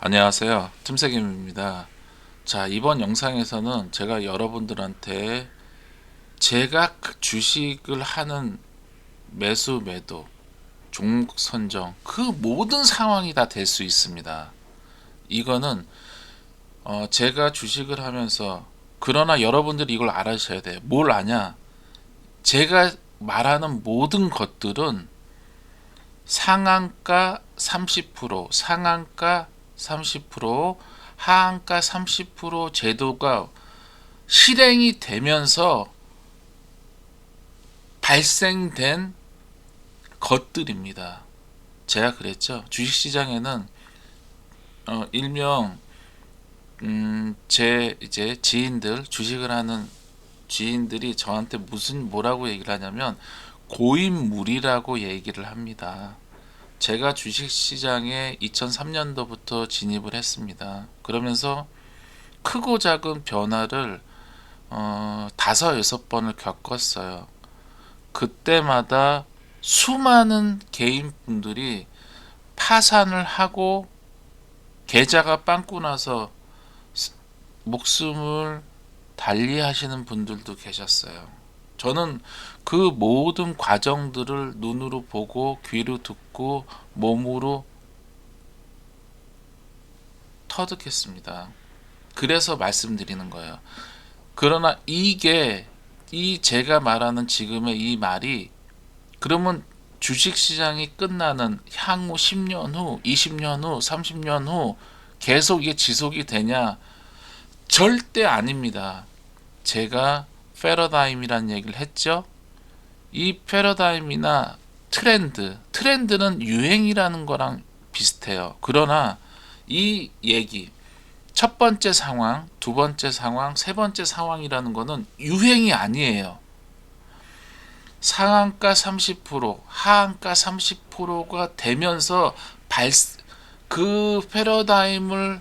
안녕하세요. 틈새김입니다. 자, 이번 영상에서는 제가 여러분들한테 제가 그 주식을 하는 매수, 매도, 종목 선정, 그 모든 상황이 다 될 수 있습니다. 이거는 제가 주식을 하면서, 그러나 여러분들이 이걸 알아셔야 돼요. 뭘 아냐? 제가 말하는 모든 것들은 상한가 30%, 상한가 30%, 하한가 30% 제도가 실행이 되면서 발생된 것들입니다. 제가 그랬죠. 주식시장에는 일명 제 이제 지인들, 주식을 하는 지인들이 저한테 무슨 뭐라고 얘기를 하냐면 고인물이라고 얘기를 합니다. 제가 주식시장에 2003년도부터 진입을 했습니다. 그러면서 크고 작은 변화를 다섯 여섯 번을 겪었어요. 그때마다 수많은 개인분들이 파산을 하고 계좌가 빵꾸 나서 목숨을 달리하시는 분들도 계셨어요. 저는 그 모든 과정들을 눈으로 보고 귀로 듣고 몸으로 터득했습니다. 그래서 말씀드리는 거예요. 그러나 이 제가 말하는 지금의 이 말이 그러면 주식시장이 끝나는 향후 10년 후, 20년 후, 30년 후 계속 이게 지속이 되냐? 절대 아닙니다. 제가 패러다임이라는 얘기를 했죠. 이 패러다임이나 트렌드는 유행이라는 거랑 비슷해요. 그러나 이 얘기, 첫 번째 상황, 두 번째 상황, 세 번째 상황이라는 거는 유행이 아니에요. 상한가 30%, 하한가 30%가 되면서 그 패러다임을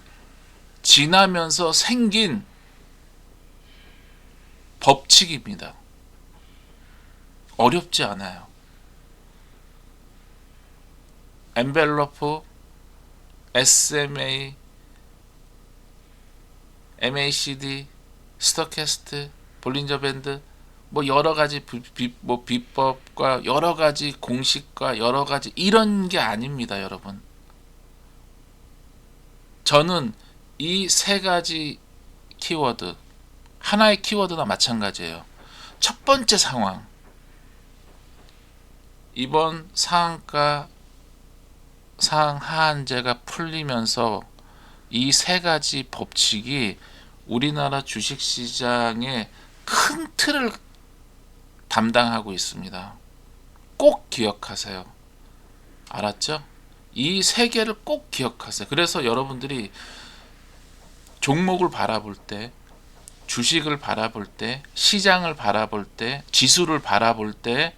지나면서 생긴 법칙입니다. 어렵지 않아요. 엔벨러프, SMA, MACD, 스토캐스트, 볼린저 밴드, 뭐 여러 가지 비법과 여러 가지 공식과 여러 가지 이런 게 아닙니다, 여러분. 저는 이 세 가지 키워드, 하나의 키워드나 마찬가지예요. 첫 번째 상황, 이번 상하한제가 풀리면서 이 세 가지 법칙이 우리나라 주식시장의 큰 틀을 담당하고 있습니다. 꼭 기억하세요. 알았죠? 이 세 개를 꼭 기억하세요. 그래서 여러분들이 종목을 바라볼 때, 주식을 바라볼 때, 시장을 바라볼 때, 지수를 바라볼 때,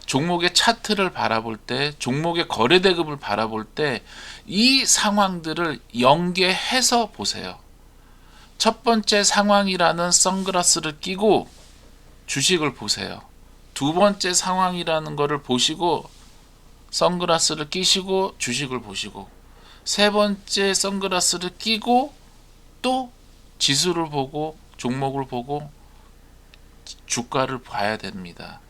종목의 차트를 바라볼 때, 종목의 거래대금을 바라볼 때, 이 상황들을 연계해서 보세요. 첫 번째 상황이라는 선글라스를 끼고 주식을 보세요. 두 번째 상황이라는 것을 보시고 선글라스를 끼시고 주식을 보시고, 세 번째 선글라스를 끼고 또 지수를 보고 종목을 보고 주가를 봐야 됩니다.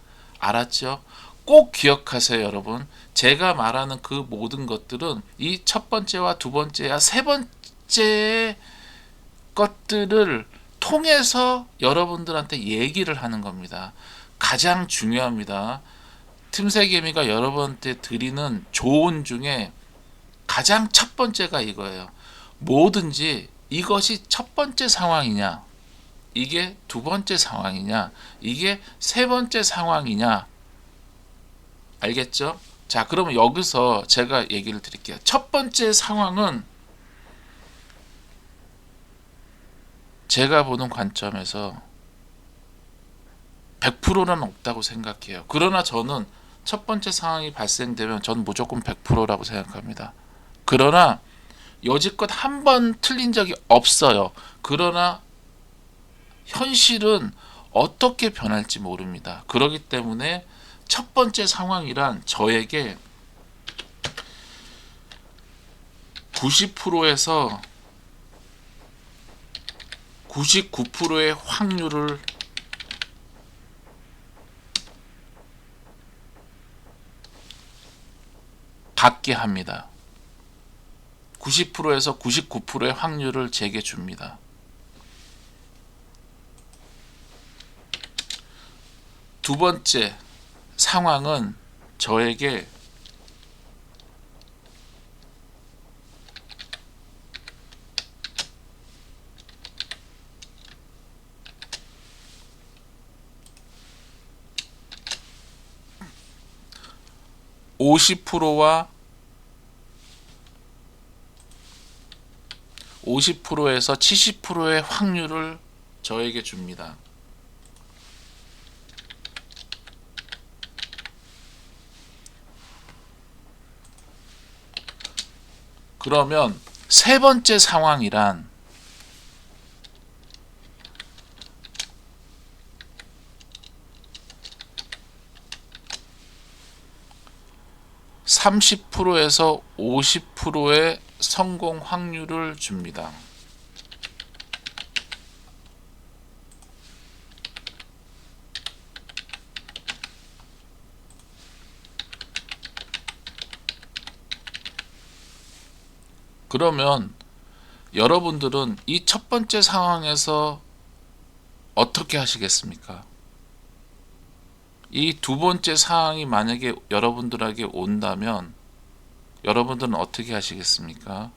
알았죠? 꼭 기억하세요, 여러분. 제가 말하는 그 모든 것들은 이 첫 번째와 두 번째와 세 번째 것들을 통해서 여러분들한테 얘기를 하는 겁니다. 가장 중요합니다. 틈새개미가 여러분한테 드리는 조언 중에 가장 첫 번째가 이거예요. 뭐든지 이것이 첫 번째 상황이냐, 이게 두 번째 상황이냐, 이게 세 번째 상황이냐, 알겠죠? 자, 그러면 여기서 제가 얘기를 드릴게요. 첫 번째 상황은 제가 보는 관점에서 100%는 없다고 생각해요. 그러나 저는 첫 번째 상황이 발생되면 저는 무조건 100%라고 생각합니다. 그러나 여지껏 한 번 틀린 적이 없어요. 그러나 현실은 어떻게 변할지 모릅니다. 그렇기 때문에 첫 번째 상황이란 저에게 90%에서 99%의 확률을 갖게 합니다. 90%에서 99%의 확률을 제게 줍니다. 두 번째 상황은 저에게 (50%와) 50%에서 70%의 확률을 저에게 줍니다. 그러면 세 번째 상황이란 30%에서 50%의 성공 확률을 줍니다. 그러면 여러분들은 이 첫 번째 상황에서 어떻게 하시겠습니까? 이 두 번째 상황이 만약에 여러분들에게 온다면 여러분들은 어떻게 하시겠습니까?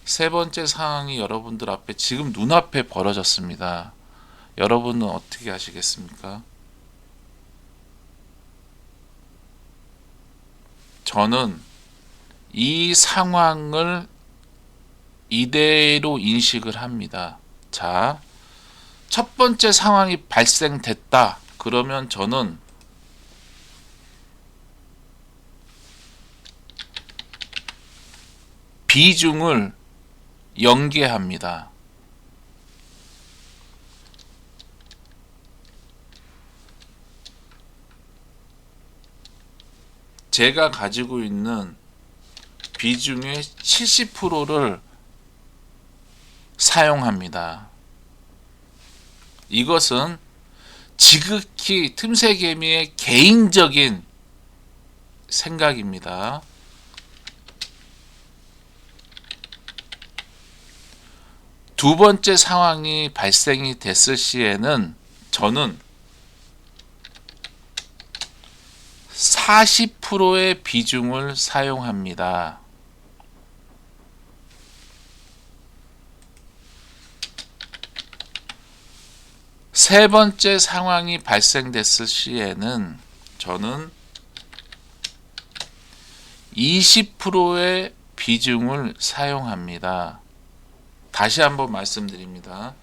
세 번째 상황이 여러분들 앞에 지금 눈앞에 벌어졌습니다. 여러분은 어떻게 하시겠습니까? 저는 이 상황을 이대로 인식을 합니다. 자, 첫 번째 상황이 발생됐다. 그러면 저는 비중을 연계합니다. 제가 가지고 있는 비중의 70%를 사용합니다. 이것은 지극히 틈새개미의 개인적인 생각입니다. 두 번째 상황이 발생이 됐을 시에는 저는 40%의 비중을 사용합니다. 세 번째 상황이 발생됐을 시에는 저는 20%의 비중을 사용합니다. 다시 한번 말씀드립니다.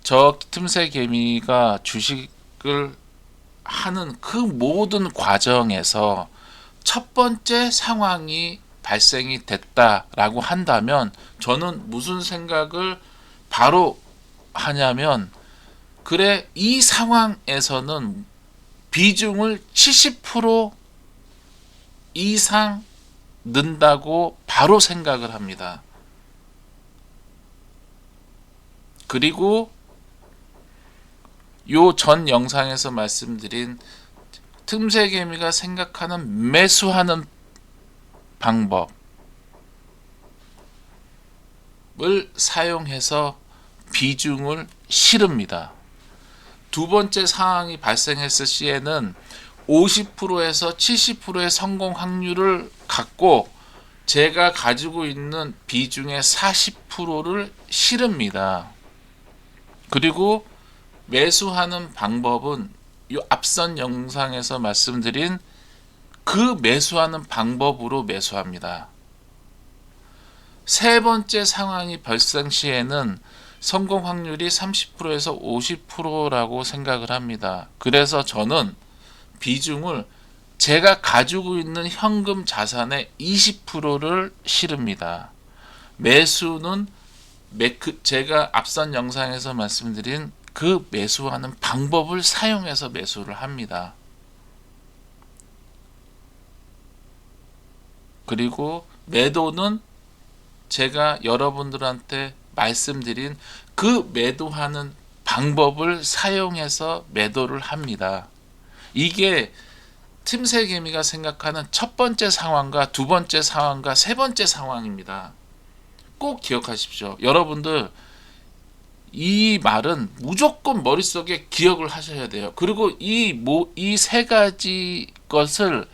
저 틈새 개미가 주식을 하는 그 모든 과정에서 첫 번째 상황이 발생이 됐다라고 한다면 저는 무슨 생각을 바로 하냐면, 그래, 이 상황에서는 비중을 70% 이상 넣는다고 바로 생각을 합니다. 그리고 요 전 영상에서 말씀드린 틈새개미가 생각하는 매수하는 방법을 사용해서 비중을 실읍니다. 두 번째 상황이 발생했을 시에는 50%에서 70%의 성공 확률을 갖고 제가 가지고 있는 비중의 40%를 실읍니다. 그리고 매수하는 방법은 이 앞선 영상에서 말씀드린 그 매수하는 방법으로 매수합니다. 세 번째 상황이 발생 시에는 성공 확률이 30%에서 50%라고 생각을 합니다. 그래서 저는 비중을 제가 가지고 있는 현금 자산의 20%를 실읍니다. 매수는 제가 앞선 영상에서 말씀드린 그 매수하는 방법을 사용해서 매수를 합니다. 그리고 매도는 제가 여러분들한테 말씀드린 그 매도하는 방법을 사용해서 매도를 합니다. 이게 틈새개미가 생각하는 첫 번째 상황과 두 번째 상황과 세 번째 상황입니다. 꼭 기억하십시오. 여러분들 이 말은 무조건 머릿속에 기억을 하셔야 돼요. 그리고 이 세 가지 것을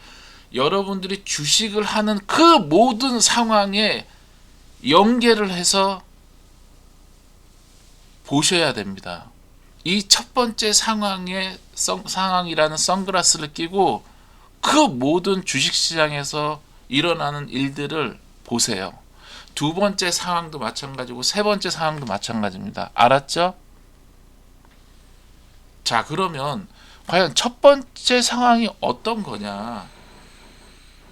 여러분들이 주식을 하는 그 모든 상황에 연계를 해서 보셔야 됩니다. 이 첫 번째 상황이라는 선글라스를 끼고 그 모든 주식시장에서 일어나는 일들을 보세요. 두 번째 상황도 마찬가지고 세 번째 상황도 마찬가지입니다. 알았죠? 자, 그러면 과연 첫 번째 상황이 어떤 거냐,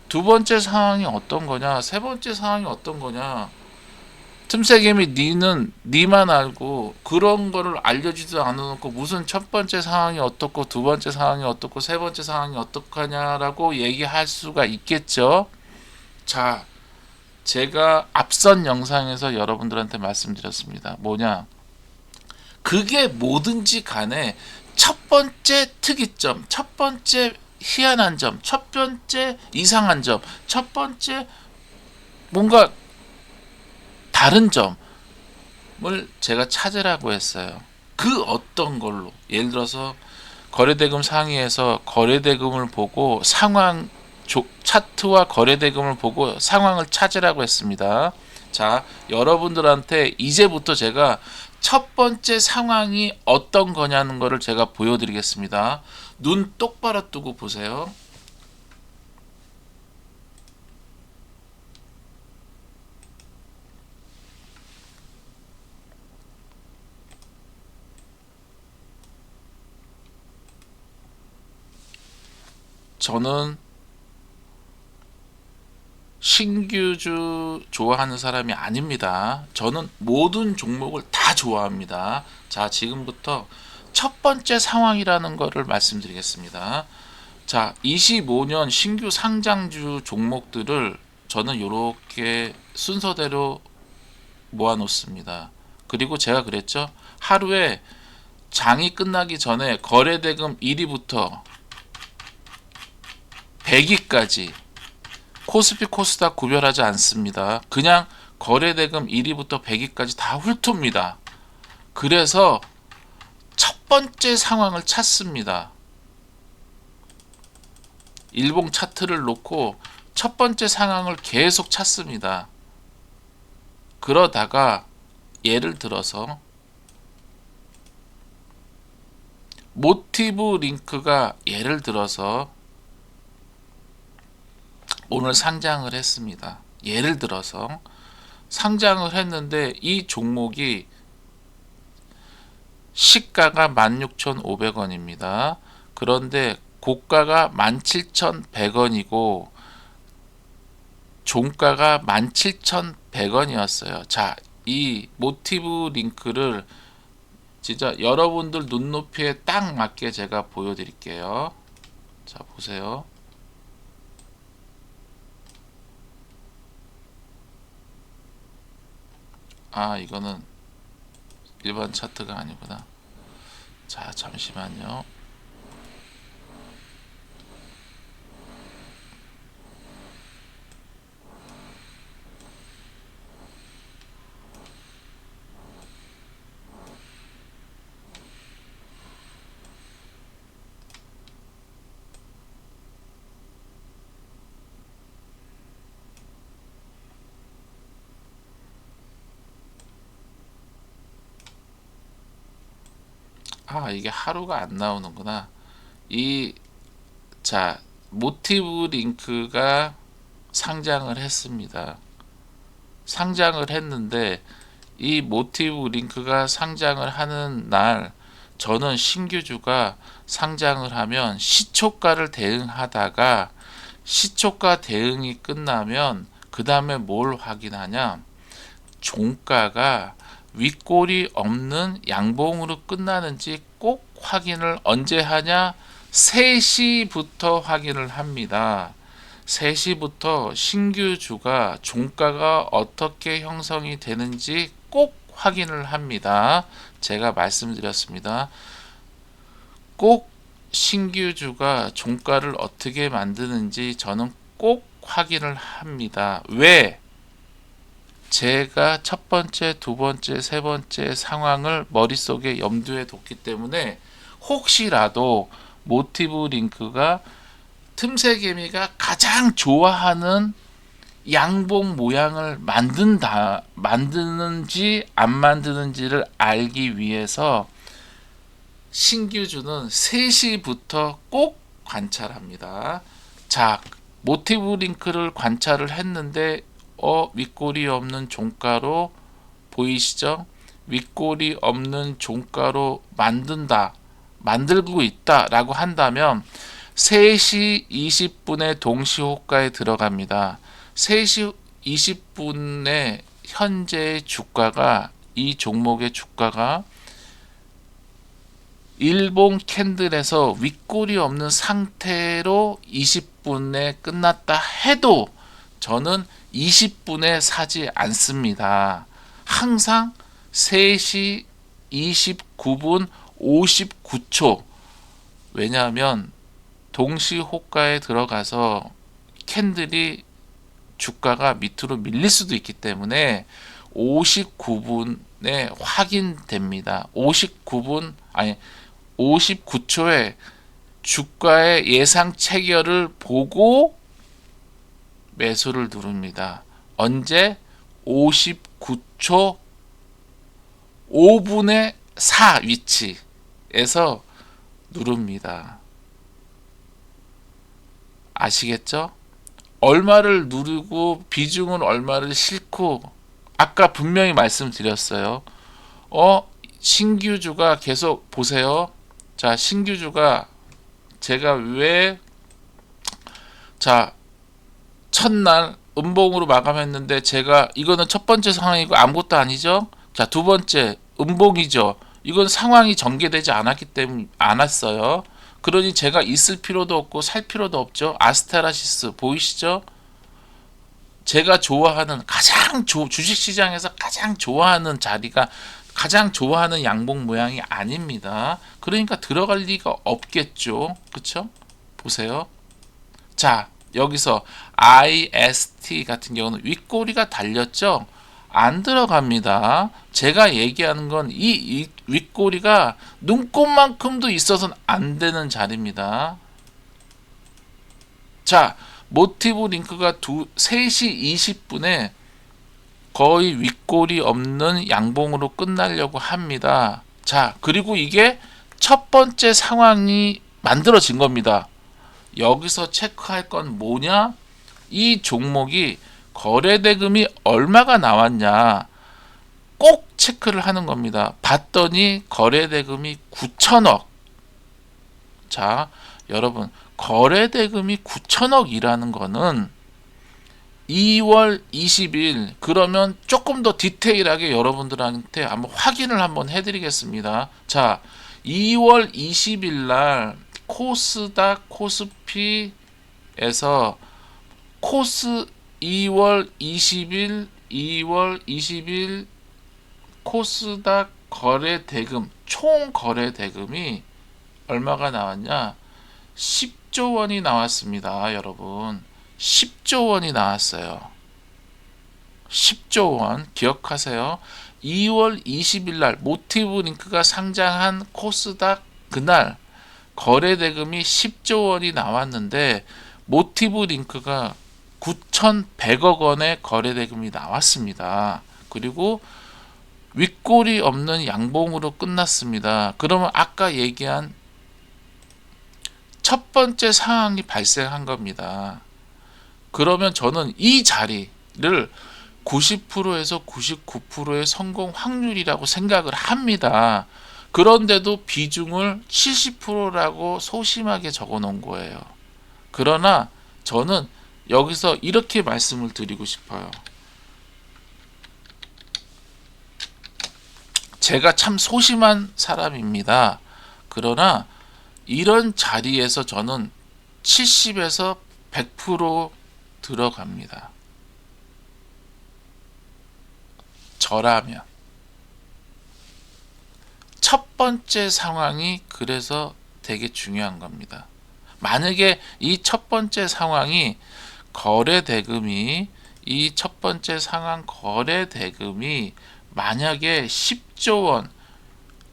두 번째 상황이 어떤 거냐, 세 번째 상황이 어떤 거냐. 틈새개미 니만 알고 그런 거를 알려주지도 않아놓고 무슨 첫 번째 상황이 어떻고 두 번째 상황이 어떻고 세 번째 상황이 어떡하냐라고 얘기할 수가 있겠죠. 자, 제가 앞선 영상에서 여러분들한테 말씀드렸습니다. 뭐냐, 그게 뭐든지 간에 첫 번째 특이점, 첫 번째 희한한 점, 첫 번째 이상한 점, 첫 번째 뭔가 다른 점을 제가 찾으라고 했어요. 그 어떤 걸로, 예를 들어서 거래대금 상위에서 거래대금을 보고 상황 차트와 거래대금을 보고 상황을 찾으라고 했습니다. 자, 여러분들한테 이제부터 제가 첫 번째 상황이 어떤 거냐는 거를 제가 보여드리겠습니다. 눈 똑바로 뜨고 보세요. 저는 신규주 좋아하는 사람이 아닙니다. 저는 모든 종목을 다 좋아합니다. 자, 지금부터 첫 번째 상황이라는 것을 말씀드리겠습니다. 자, 25년 신규 상장주 종목들을 저는 이렇게 순서대로 모아 놓습니다. 그리고 제가 그랬죠. 하루에 장이 끝나기 전에 거래대금 1위부터 100위까지 코스피 코스닥 구별하지 않습니다. 그냥 거래대금 1위부터 100위까지 다 훑습니다. 그래서 첫 번째 상황을 찾습니다. 일봉 차트를 놓고 첫 번째 상황을 계속 찾습니다. 그러다가 예를 들어서 모티브 링크가 예를 들어서 오늘 상장을 했습니다. 예를 들어서 상장을 했는데 이 종목이 시가가 16,500원입니다. 그런데 고가가 17,100원이고 종가가 17,100원이었어요. 자, 이 모티브 링크를 진짜 여러분들 눈높이에 딱 맞게 제가 보여드릴게요. 자, 보세요. 아, 이거는 일반 차트가 아니구나. 자, 잠시만요. 아, 이게 하루가 안 나오는구나. 자, 모티브 링크가 상장을 했습니다. 상장을 했는데 이 모티브 링크가 상장을 하는 날 저는 신규주가 상장을 하면 시초가를 대응하다가 시초가 대응이 끝나면 그 다음에 뭘 확인하냐, 종가가 윗골이 없는 양봉으로 끝나는지 꼭 확인을 언제 하냐, 3시부터 확인을 합니다. 3시부터 신규주가 종가가 어떻게 형성이 되는지 꼭 확인을 합니다. 제가 말씀드렸습니다. 꼭 신규주가 종가를 어떻게 만드는지 저는 꼭 확인을 합니다. 왜? 제가 첫 번째, 두 번째, 세 번째 상황을 머릿속에 염두에 뒀기 때문에 혹시라도 모티브 링크가 틈새 개미가 가장 좋아하는 양봉 모양을 만드는지 안 만드는지를 알기 위해서 신규주는 3시부터 꼭 관찰합니다. 자, 모티브 링크를 관찰을 했는데 윗꼬리 없는 종가로 보이시죠? 윗꼬리 없는 종가로 만들고 있다 라고 한다면 3시 20분에 동시호가에 들어갑니다. 3시 20분에 현재의 주가가, 이 종목의 주가가 일봉 캔들에서 윗꼬리 없는 상태로 20분에 끝났다 해도 저는 20분에 사지 않습니다. 항상 3시 29분 59초. 왜냐하면 동시 호가에 들어가서 캔들이 주가가 밑으로 밀릴 수도 있기 때문에 59분에 확인됩니다. 59초에 주가의 예상 체결을 보고 매수를 누릅니다. 언제? 59초 5분의 4 위치에서 누릅니다. 아시겠죠? 얼마를 누르고 비중은 얼마를 싣고, 아까 분명히 말씀드렸어요. 신규주가 계속 보세요. 자, 신규주가 제가 왜 첫날 음봉으로 마감했는데, 제가 이거는 첫 번째 상황이고 아무것도 아니죠. 자, 두 번째 음봉이죠. 이건 상황이 전개되지 않았어요. 그러니 제가 있을 필요도 없고 살 필요도 없죠. 아스테라시스 보이시죠? 제가 좋아하는 주식시장에서 가장 좋아하는 자리가, 가장 좋아하는 양봉 모양이 아닙니다. 그러니까 들어갈 리가 없겠죠. 그쵸? 보세요. 자, 여기서 IST 같은 경우는 윗꼬리가 달렸죠. 안 들어갑니다. 제가 얘기하는 건 이 윗꼬리가 눈곱만큼도 있어서는 안 되는 자리입니다. 자, 모티브 링크가 3시 20분에 거의 윗꼬리 없는 양봉으로 끝나려고 합니다. 자, 그리고 이게 첫 번째 상황이 만들어진 겁니다. 여기서 체크할 건 뭐냐? 이 종목이 거래대금이 얼마가 나왔냐 꼭 체크를 하는 겁니다. 봤더니 거래대금이 9천억. 자, 여러분, 거래대금이 9천억이라는 거는 2월 20일, 그러면 조금 더 디테일하게 여러분들한테 한번 확인을 한번 해드리겠습니다. 자, 2월 20일 날 코스닥 코스피에서 2월 20일 코스닥 거래대금, 총 거래대금이 얼마가 나왔냐? 10조 원이 나왔습니다. 여러분, 10조 원이 나왔어요. 10조 원 기억하세요. 2월 20일 날 모티브 링크가 상장한 코스닥 그날 거래대금이 10조 원이 나왔는데 모티브 링크가 9,100억 원의 거래대금이 나왔습니다. 그리고 윗꼬리 없는 양봉으로 끝났습니다. 그러면 아까 얘기한 첫 번째 상황이 발생한 겁니다. 그러면 저는 이 자리를 90%에서 99%의 성공 확률이라고 생각을 합니다. 그런데도 비중을 70%라고 소심하게 적어 놓은 거예요. 그러나 저는 여기서 이렇게 말씀을 드리고 싶어요. 제가 참 소심한 사람입니다. 그러나 이런 자리에서 저는 70에서 100% 들어갑니다. 저라면 첫 번째 상황이 그래서 되게 중요한 겁니다. 만약에 이 첫 번째 상황이 거래 대금이 이 첫 번째 상황 거래 대금이 만약에 10조 원,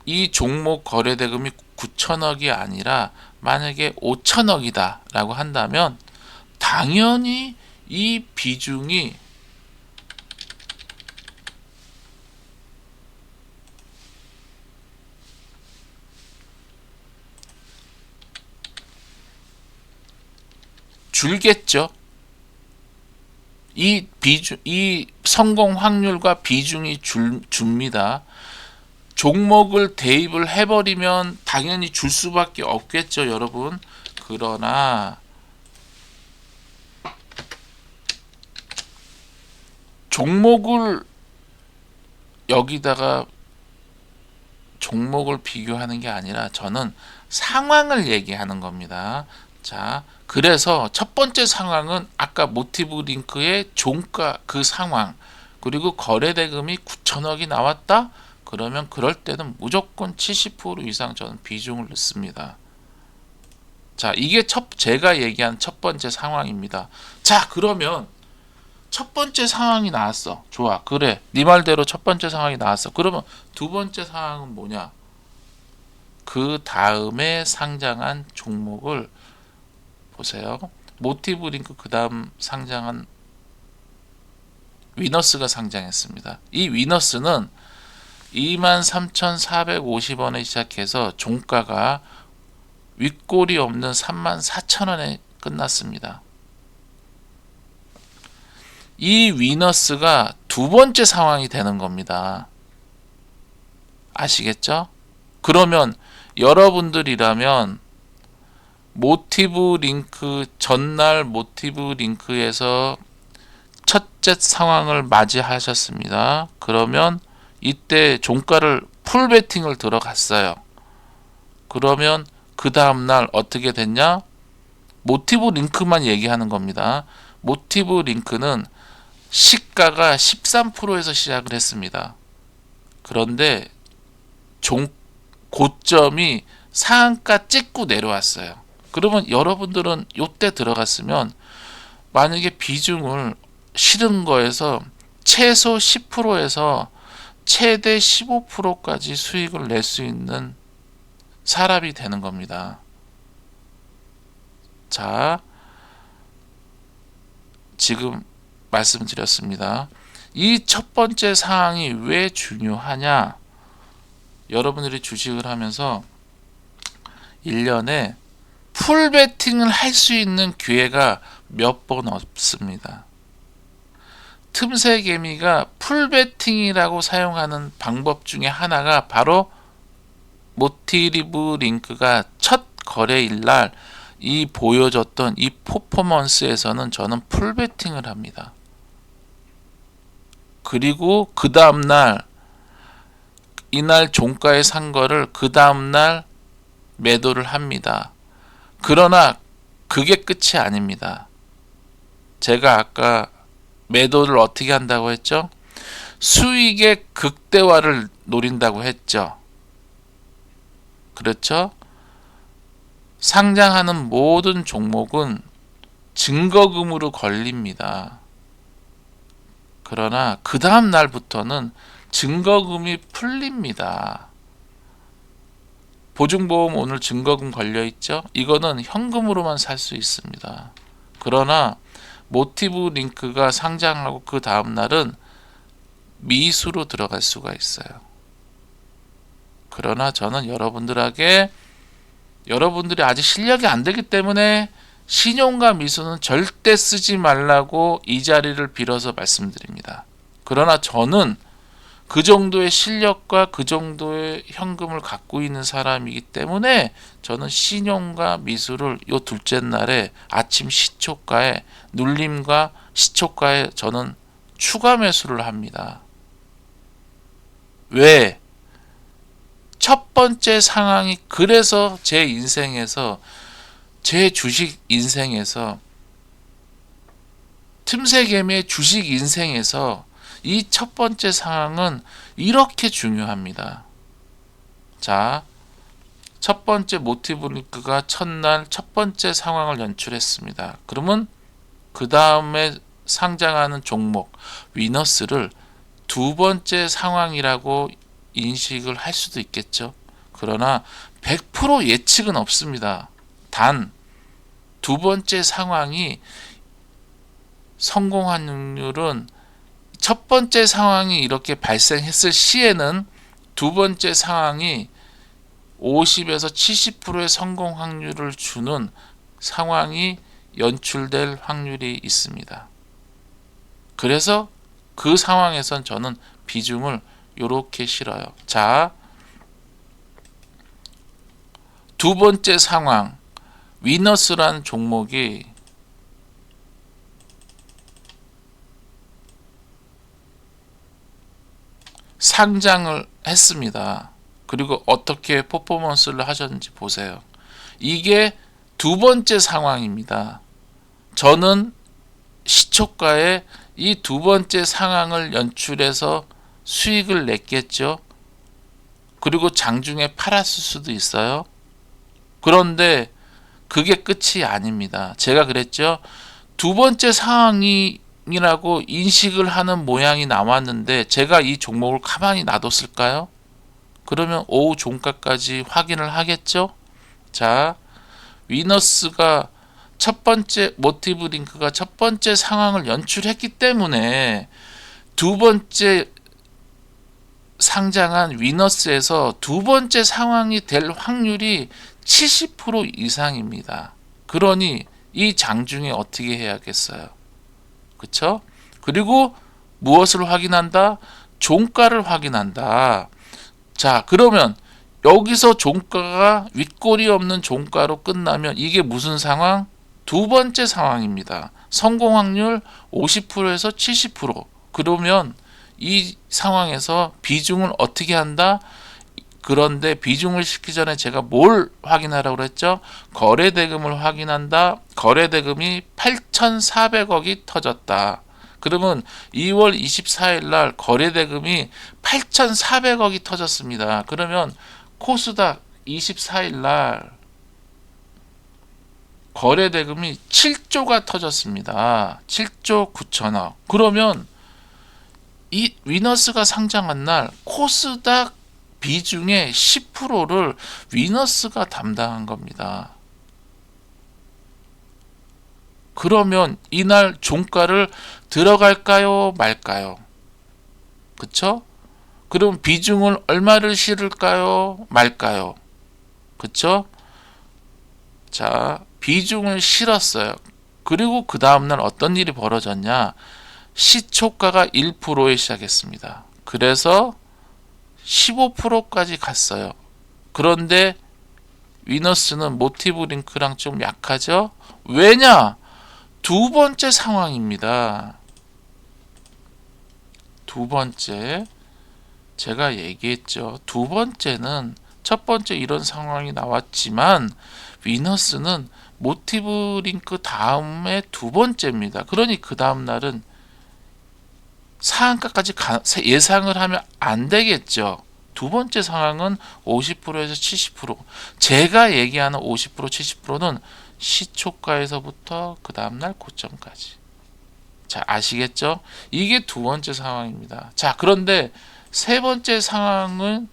이 종목 거래 대금이 9천억이 아니라 만약에 5천억이다 라고 한다면 당연히 이 비중이 줄겠죠. 이 성공 확률과 비중이 줍니다. 종목을 대입을 해버리면 당연히 줄 수밖에 없겠죠, 여러분. 그러나 종목을 여기다가 종목을 비교하는 게 아니라 저는 상황을 얘기하는 겁니다. 자, 그래서 첫 번째 상황은 아까 모티브 링크의 종가 그 상황, 그리고 거래 대금이 9천억이 나왔다? 그러면 그럴 때는 무조건 70% 이상 저는 비중을 넣습니다. 자, 이게 제가 얘기한 첫 번째 상황입니다. 자, 그러면 첫 번째 상황이 나왔어. 좋아. 그래. 네 말대로 첫 번째 상황이 나왔어. 그러면 두 번째 상황은 뭐냐? 그 다음에 상장한 종목을 보세요. 모티브 링크 그 다음 상장한 위너스가 상장했습니다. 이 위너스는 23,450원에 시작해서 종가가 윗골이 없는 34,000원에 끝났습니다. 이 위너스가 두 번째 상황이 되는 겁니다. 아시겠죠? 그러면 여러분들이라면 모티브 링크 전날 모티브 링크에서 첫째 상황을 맞이하셨습니다. 그러면 이때 종가를 풀 베팅을 들어갔어요. 그러면 그 다음날 어떻게 됐냐? 모티브 링크만 얘기하는 겁니다. 모티브 링크는 시가가 13%에서 시작을 했습니다. 그런데 고점이 상한가 찍고 내려왔어요. 그러면 여러분들은 이때 들어갔으면 만약에 비중을 실은 거에서 최소 10%에서 최대 15%까지 수익을 낼 수 있는 사람이 되는 겁니다. 자, 지금 말씀드렸습니다. 이 첫 번째 사항이 왜 중요하냐? 여러분들이 주식을 하면서 1년에 풀 베팅을 할 수 있는 기회가 몇 번 없습니다. 틈새 개미가 풀 베팅이라고 사용하는 방법 중에 하나가 바로 모티브 링크가 첫 거래일 날 이 보여줬던 이 퍼포먼스에서는 저는 풀 베팅을 합니다. 그리고 그 다음날 이날 종가에 산 거를 그 다음날 매도를 합니다. 그러나 그게 끝이 아닙니다. 제가 아까 매도를 어떻게 한다고 했죠? 수익의 극대화를 노린다고 했죠. 그렇죠? 상장하는 모든 종목은 증거금으로 걸립니다. 그러나 그 다음 날부터는 증거금이 풀립니다. 보증보험 오늘 증거금 걸려있죠? 이거는 현금으로만 살 수 있습니다. 그러나 모티브 링크가 상장하고 그 다음 날은 미수로 들어갈 수가 있어요. 그러나 저는 여러분들이 아직 실력이 안 되기 때문에 신용과 미수는 절대 쓰지 말라고 이 자리를 빌어서 말씀드립니다. 그러나 저는 그 정도의 실력과 그 정도의 현금을 갖고 있는 사람이기 때문에 저는 신용과 미수를 요 둘째 날에 아침 시초가에 눌림과 시초가에 저는 추가 매수를 합니다. 왜? 첫 번째 상황이 그래서 제 인생에서 제 주식 인생에서 틈새개미의 주식 인생에서 이 첫 번째 상황은 이렇게 중요합니다. 자, 첫 번째 모티브 링크가 첫날 첫 번째 상황을 연출했습니다. 그러면 그 다음에 상장하는 종목 위너스를 두 번째 상황이라고 인식을 할 수도 있겠죠. 그러나 100% 예측은 없습니다. 단 두 번째 상황이 성공 확률은 첫 번째 상황이 이렇게 발생했을 시에는 두 번째 상황이 50에서 70%의 성공 확률을 주는 상황이 연출될 확률이 있습니다. 그래서 그 상황에선 저는 비중을 이렇게 실어요. 자, 두 번째 상황 위너스라는 종목이 상장을 했습니다. 그리고 어떻게 퍼포먼스를 하셨는지 보세요. 이게 두 번째 상황입니다. 저는 시초가에 이 두 번째 상황을 연출해서 수익을 냈겠죠. 그리고 장중에 팔았을 수도 있어요. 그런데 그게 끝이 아닙니다. 제가 그랬죠. 두 번째 상황이라고 인식을 하는 모양이 나왔는데 제가 이 종목을 가만히 놔뒀을까요? 그러면 오후 종가까지 확인을 하겠죠. 자, 위너스가 첫 번째 모티브 링크가 첫 번째 상황을 연출했기 때문에 두 번째 상장한 위너스에서 두 번째 상황이 될 확률이 70% 이상입니다. 그러니 이 장중에 어떻게 해야겠어요? 그렇죠? 그리고 무엇을 확인한다? 종가를 확인한다. 자, 그러면 여기서 종가가 윗골이 없는 종가로 끝나면 이게 무슨 상황? 두 번째 상황입니다. 성공 확률 50%에서 70%. 그러면 이 상황에서 비중을 어떻게 한다? 그런데 비중을 싣기 전에 제가 뭘 확인하라고 그랬죠? 거래대금을 확인한다. 거래대금이 8,400억이 터졌다. 그러면 2월 24일 날 거래대금이 8,400억이 터졌습니다. 그러면 코스닥 24일 날 거래대금이 7조가 터졌습니다. 7조 9천억. 그러면 이 위너스가 상장한 날 코스닥 비중의 10%를 위너스가 담당한 겁니다. 그러면 이날 종가를 들어갈까요, 말까요? 그쵸? 그럼 비중을 얼마를 실을까요, 말까요? 그쵸? 자, 비중을 실었어요. 그리고 그 다음날 어떤 일이 벌어졌냐? 시초가가 1%에 시작했습니다. 그래서 15%까지 갔어요. 그런데 위너스는 모티브 링크랑 좀 약하죠? 왜냐? 두 번째 상황입니다. 두 번째, 제가 얘기했죠. 두 번째는 첫 번째 이런 상황이 나왔지만 위너스는 모티브 링크 다음에 두 번째입니다. 그러니 그 다음 날은 상한가까지 예상을 하면 안 되겠죠. 두 번째 상황은 50%에서 70%. 제가 얘기하는 50%, 70%는 시초가에서부터 그 다음날 고점까지. 자, 아시겠죠? 이게 두 번째 상황입니다. 자, 그런데 세 번째 상황은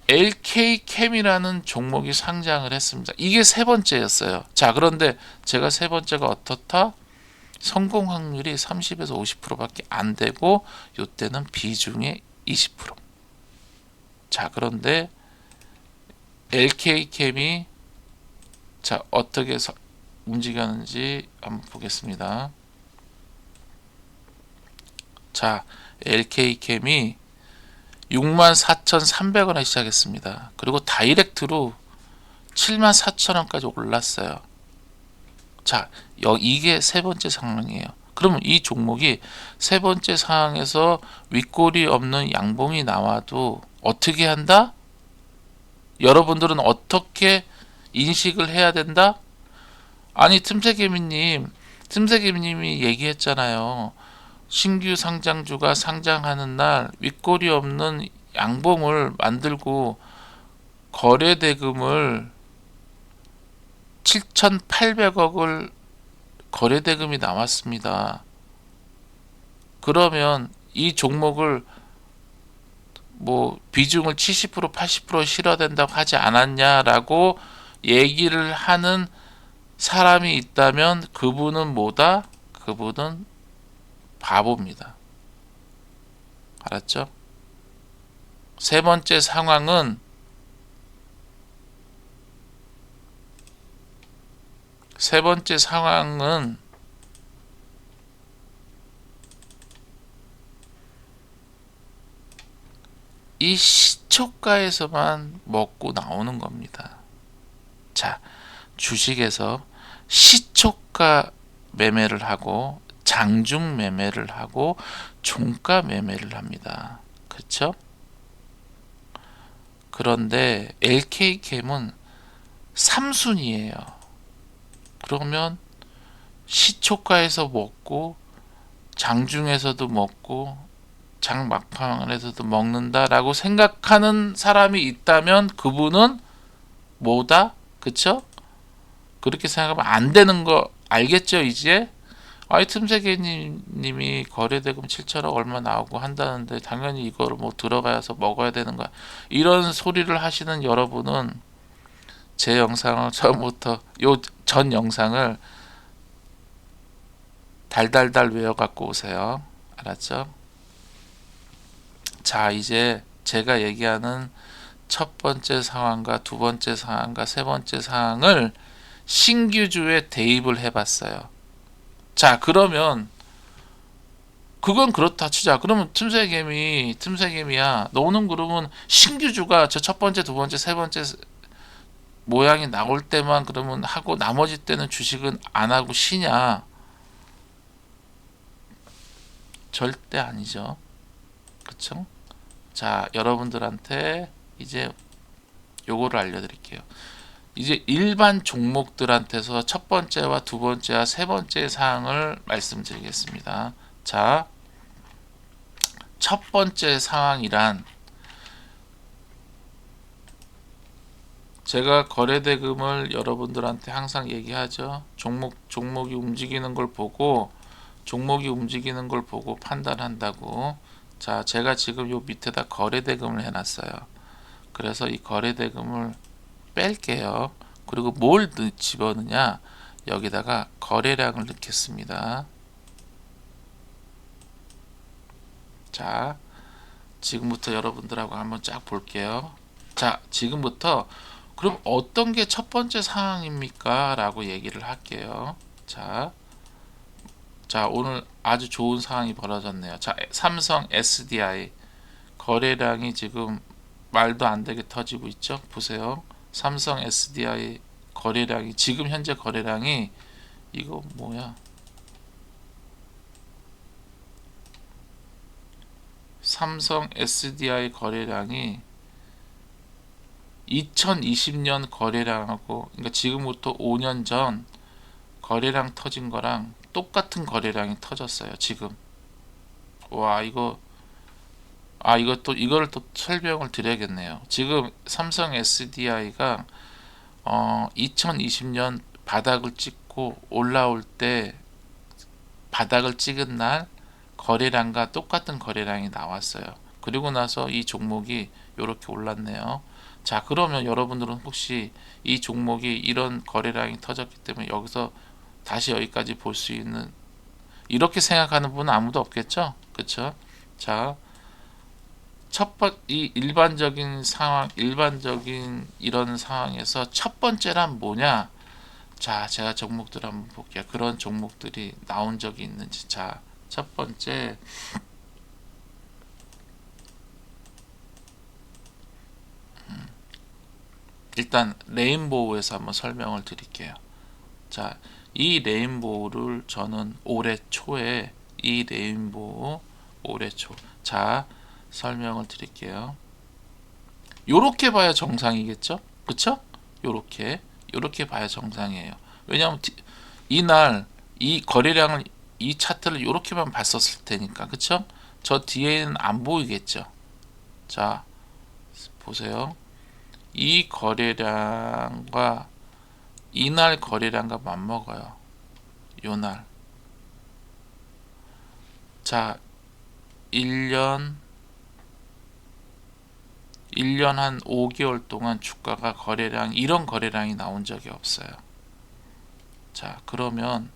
LK캠이라는 종목이 상장을 했습니다. 이게 세 번째였어요. 자, 그런데 제가 세 번째가 어떻다? 성공 확률이 30에서 50%밖에 안 되고 이때는 비중의 20%. 자, 그런데 LK캠이 자, 어떻게 움직였는지 한번 보겠습니다. 자, LK캠이 64,300원에 시작했습니다. 그리고 다이렉트로 74,000원까지 올랐어요. 자, 이게 세 번째 상황이에요. 그러면 이 종목이 세 번째 상황에서 윗골이 없는 양봉이 나와도 어떻게 한다? 여러분들은 어떻게 인식을 해야 된다? 아니, 틈새개미님, 틈새김님이 얘기했잖아요. 신규 상장주가 상장하는 날 윗골이 없는 양봉을 만들고 거래 대금을 7,800억을 거래 대금이 나왔습니다. 그러면 이 종목을 뭐 비중을 70% 80% 실어야 된다고 하지 않았냐라고 얘기를 하는 사람이 있다면 그분은 뭐다? 그분은 바보입니다. 알았죠? 세 번째 상황은 이 시초가에서만 먹고 나오는 겁니다. 자, 주식에서 시초가 매매를 하고 장중 매매를 하고 종가 매매를 합니다. 그렇죠? 그런데 LK캠은 3순위예요. 그러면 시초가에서 먹고 장중에서도 먹고 장 막판에서도 먹는다라고 생각하는 사람이 있다면 그분은 뭐다? 그쵸? 그렇게 생각하면 안 되는 거 알겠죠 이제? 아이 틈새개님이 거래대금 7천억 얼마 나오고 한다는데 당연히 이거를 뭐 들어가서 먹어야 되는 거야. 이런 소리를 하시는 여러분은 제 영상을 처음부터 요 전 영상을 달달달 외워 갖고 오세요. 알았죠? 자, 이제 제가 얘기하는 첫 번째 상황과 두 번째 상황과 세 번째 상황을 신규주에 대입을 해봤어요. 자, 그러면 그건 그렇다 치자. 그러면 틈새개미야. 너는 그러면 신규주가 저 첫 번째, 두 번째, 세 번째 모양이 나올 때만 그러면 하고 나머지 때는 주식은 안 하고 쉬냐? 절대 아니죠. 그쵸? 자, 여러분들한테 이제 요거를 알려드릴게요. 이제 일반 종목들한테서 첫 번째와 두 번째와 세 번째 사항을 말씀드리겠습니다. 자, 첫 번째 상황이란 제가 거래대금을 여러분들한테 항상 얘기하죠. 종목이 움직이는 걸 보고 판단한다고. 자, 제가 지금 요 밑에다 거래대금을 해놨어요. 그래서 이 거래대금을 뺄게요. 그리고 뭘 집어넣냐? 여기다가 거래량을 넣겠습니다. 자, 지금부터 여러분들하고 한번 쫙 볼게요. 자, 지금부터 그럼 어떤 게 첫 번째 상황입니까? 라고 얘기를 할게요. 자, 오늘 아주 좋은 상황이 벌어졌네요. 자, 삼성 SDI 거래량이 지금 말도 안 되게 터지고 있죠. 보세요. 삼성 SDI 거래량이 지금 현재 거래량이 이거 뭐야? 삼성 SDI 거래량이 2020년 거래량하고 그러니까 지금부터 5년 전 거래량 터진 거랑 똑같은 거래량이 터졌어요. 지금. 와, 이거를 또 설명을 드려야겠네요. 지금 삼성 SDI가 2020년 바닥을 찍고 올라올 때 바닥을 찍은 날 거래량과 똑같은 거래량이 나왔어요. 그리고 나서 이 종목이 이렇게 올랐네요. 자, 그러면 여러분들은 혹시 이 종목이 이런 거래량이 터졌기 때문에 여기서 다시 여기까지 볼 수 있는 이렇게 생각하는 분은 아무도 없겠죠? 그쵸? 자, 이 일반적인 이런 상황에서 첫 번째란 뭐냐? 자, 제가 종목들 한번 볼게요. 그런 종목들이 나온 적이 있는지. 자, 첫 번째 일단 레인보우에서 한번 설명을 드릴게요. 자, 이 레인보우를 저는 올해 초에 자, 설명을 드릴게요. 요렇게 봐야 정상이겠죠? 그쵸? 요렇게 봐야 정상이에요. 왜냐하면 이날 이 거래량을 이 차트를 이렇게만 봤었을 테니까 그쵸? 저 뒤에는 안 보이겠죠. 자 보세요. 이 거래량과 이날 거래량과 맞먹어요. 요날. 자 1년 한 5개월 동안 주가가 이런 거래량이 나온 적이 없어요. 자 그러면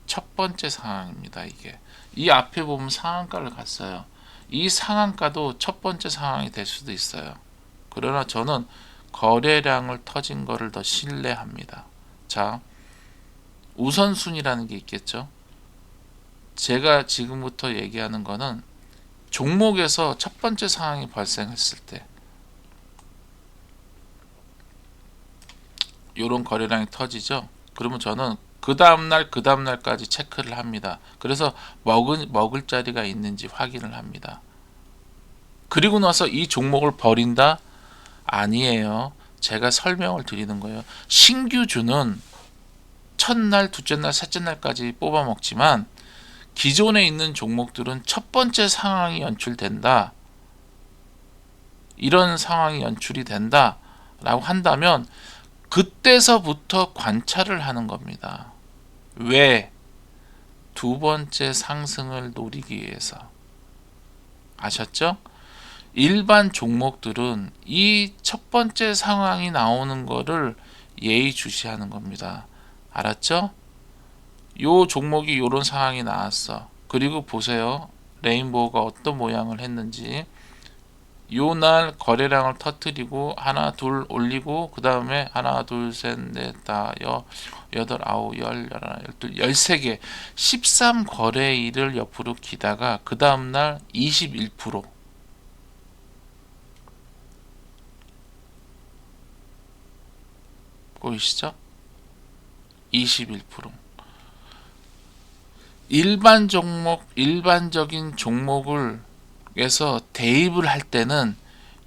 첫 번째 상황입니다. 이게 이 앞에 보면 상한가를 갔어요. 이 상한가도 첫 번째 상황이 될 수도 있어요. 그러나 저는 거래량을 터진 거를 더 신뢰합니다. 자 우선순위라는 게 있겠죠. 제가 지금부터 얘기하는 거는 종목에서 첫 번째 상황이 발생했을 때 이런 거래량이 터지죠. 그러면 저는 그 다음날까지 체크를 합니다. 그래서 먹을 자리가 있는지 확인을 합니다. 그리고 나서 이 종목을 버린다? 아니에요. 제가 설명을 드리는 거예요. 신규주는 첫날, 둘째 날, 셋째 날까지 뽑아 먹지만 기존에 있는 종목들은 첫 번째 상황이 연출된다. 이런 상황이 연출이 된다. 라고 한다면 그때서부터 관찰을 하는 겁니다. 왜? 두 번째 상승을 노리기 위해서. 아셨죠? 일반 종목들은 이 첫 번째 상황이 나오는 거를 예의주시하는 겁니다. 알았죠? 요 종목이 요런 상황이 나왔어. 그리고 보세요. 레인보우가 어떤 모양을 했는지. 요 날 거래량을 터뜨리고 하나 둘 올리고 그 다음에 하나 둘셋넷다 여덟 아홉 열 열하나 열둘 13개 13거래일을 옆으로 기다가 그 다음날 21% 보이시죠? 21% 일반적인 종목을 에서 대입을 할 때는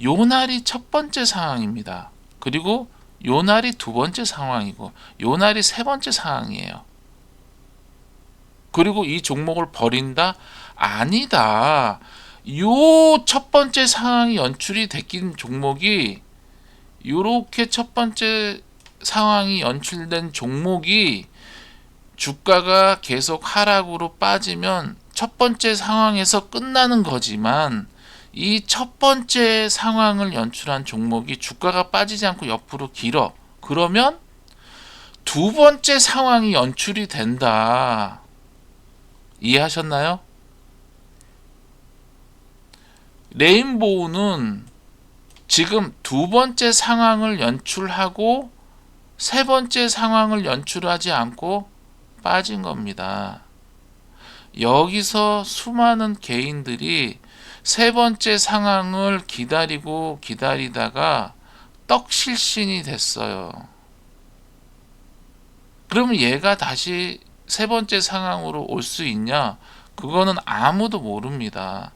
요 날이 첫 번째 상황입니다. 그리고 요 날이 두 번째 상황이고 요 날이 세 번째 상황이에요. 그리고 이 종목을 버린다? 아니다. 요 첫 번째 상황이 연출이 됐긴 종목이 요렇게 첫 번째 상황이 연출된 종목이 주가가 계속 하락으로 빠지면 첫 번째 상황에서 끝나는 거지만 이 첫 번째 상황을 연출한 종목이 주가가 빠지지 않고 옆으로 길어. 그러면 두 번째 상황이 연출이 된다. 이해하셨나요? 레인보우는 지금 두 번째 상황을 연출하고 세 번째 상황을 연출하지 않고 빠진 겁니다. 여기서 수많은 개인들이 세 번째 상황을 기다리다가 떡실신이 됐어요. 그러면 얘가 다시 세 번째 상황으로 올 수 있냐? 그거는 아무도 모릅니다.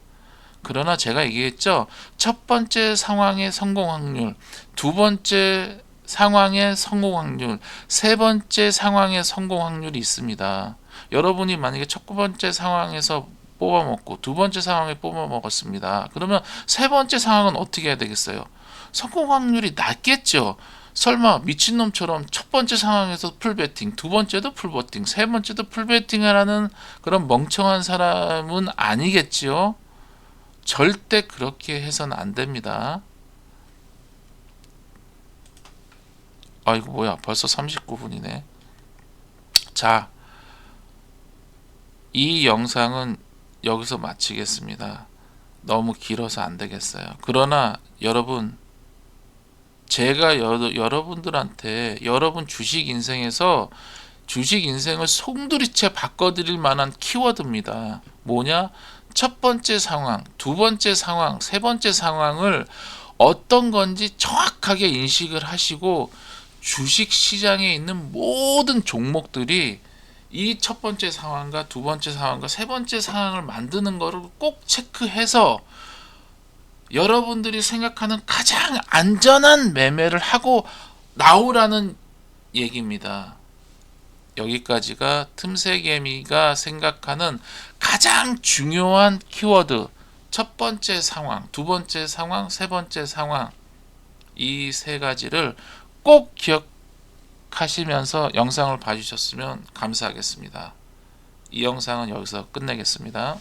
그러나 제가 얘기했죠. 첫 번째 상황의 성공 확률, 두 번째 상황의 성공 확률, 세 번째 상황의 성공 확률이 있습니다. 여러분이 만약에 첫 번째 상황에서 뽑아먹고 두 번째 상황에 뽑아먹었습니다. 그러면 세 번째 상황은 어떻게 해야 되겠어요? 성공 확률이 낮겠죠. 설마 미친놈처럼 첫 번째 상황에서 풀베팅, 두 번째도 풀베팅, 세 번째도 풀베팅을 하는 그런 멍청한 사람은 아니겠지요. 절대 그렇게 해서는 안 됩니다. 아이고 뭐야 벌써 39분이네. 자, 이 영상은 여기서 마치겠습니다. 너무 길어서 안 되겠어요. 그러나 여러분, 제가 여러분들한테 여러분 주식 인생을 송두리째 바꿔드릴 만한 키워드입니다. 뭐냐? 첫 번째 상황, 두 번째 상황, 세 번째 상황을 어떤 건지 정확하게 인식을 하시고 주식 시장에 있는 모든 종목들이 이 첫 번째 상황과 두 번째 상황과 세 번째 상황을 만드는 거를 꼭 체크해서 여러분들이 생각하는 가장 안전한 매매를 하고 나오라는 얘기입니다. 여기까지가 틈새개미가 생각하는 가장 중요한 키워드, 첫 번째 상황, 두 번째 상황, 세 번째 상황, 이 세 가지를 꼭 기억하시면서 영상을 봐주셨으면 감사하겠습니다. 이 영상은 여기서 끝내겠습니다.